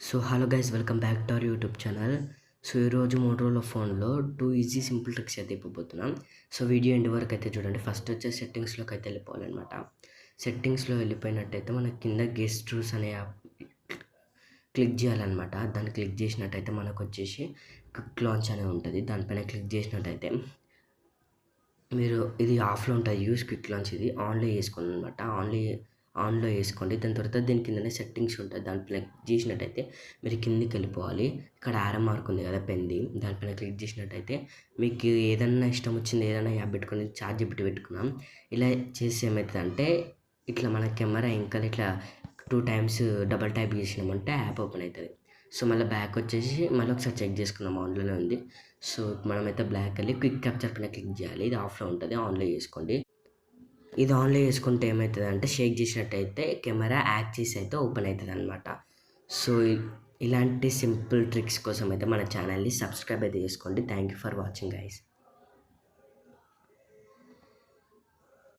So hello guys, welcome back to our YouTube channel. So ఈరోజు Motorola ఫోన్లో 2 easy simple tricks అయితే ఇవ్వబోతున్నాం. So video end వరకు అయితే చూడండి. ఫస్ట్ వచ్చేసి సెట్టింగ్స్లోకి అయితే వెళ్ళిపోవాలన్నమాట. సెట్టింగ్స్లో వెళ్ళిపోయినట్టయితే మనకి కింద గెస్ట్ రూల్స్ అనే యాప్ క్లిక్ చేయాలన్నమాట. దాన్ని క్లిక్ చేసినట్టయితే మనకు వచ్చేసి క్విక్ లాంచ్ అనేది ఉంటుంది. దానిపైన క్లిక్ చేసినట్టయితే మీరు ఇది ఆఫ్లో ఉంటుంది. యూస్ క్విక్ లాంచ్ ఇది ఆన్లో వేసుకోండి అనమాట. ఆన్లో వేసుకోండి. దాని తర్వాత దీని కిందనే సెట్టింగ్స్ ఉంటుంది. దానిపైన క్లిక్ చేసినట్టయితే మీరు కిందికి వెళ్ళిపోవాలి. ఇక్కడ యారో మార్క్ ఉంది కదా, పెన్ది, దానిపైన క్లిక్ చేసినట్టయితే మీకు ఏదన్నా ఇష్టం వచ్చింది ఏదైనా యాప్ పెట్టుకొని చార్జిబిటీ పెట్టుకున్నాం. ఇలా చేసి ఏమవుతుందంటే ఇట్లా మన కెమెరా ఇంకా ఇట్లా 2 టైమ్స్ డబల్ ట్యాప్ చేసినామంటే యాప్ ఓపెన్ అవుతుంది. సో మళ్ళీ బ్యాక్ వచ్చేసి మళ్ళీ ఒకసారి చెక్ చేసుకున్నాం, ఆన్లోనే ఉంది. సో మనమైతే బ్లాక్ వెళ్ళి క్విక్ క్యాప్చర్ పైన క్లిక్ చేయాలి. ఇది ఆఫ్లో ఉంటుంది, ఆన్లో చేసుకోండి. ఇది ఆన్లో చేసుకుంటే ఏమవుతుందంటే షేక్ చేసినట్టయితే కెమెరా యాక్సిస్ అయితే ఓపెన్ అవుతుంది అనమాట. సో ఇలాంటి సింపుల్ ట్రిక్స్ కోసం అయితే మన ఛానల్ని సబ్స్క్రైబ్ అయితే చేసుకోండి. Thank you for watching guys.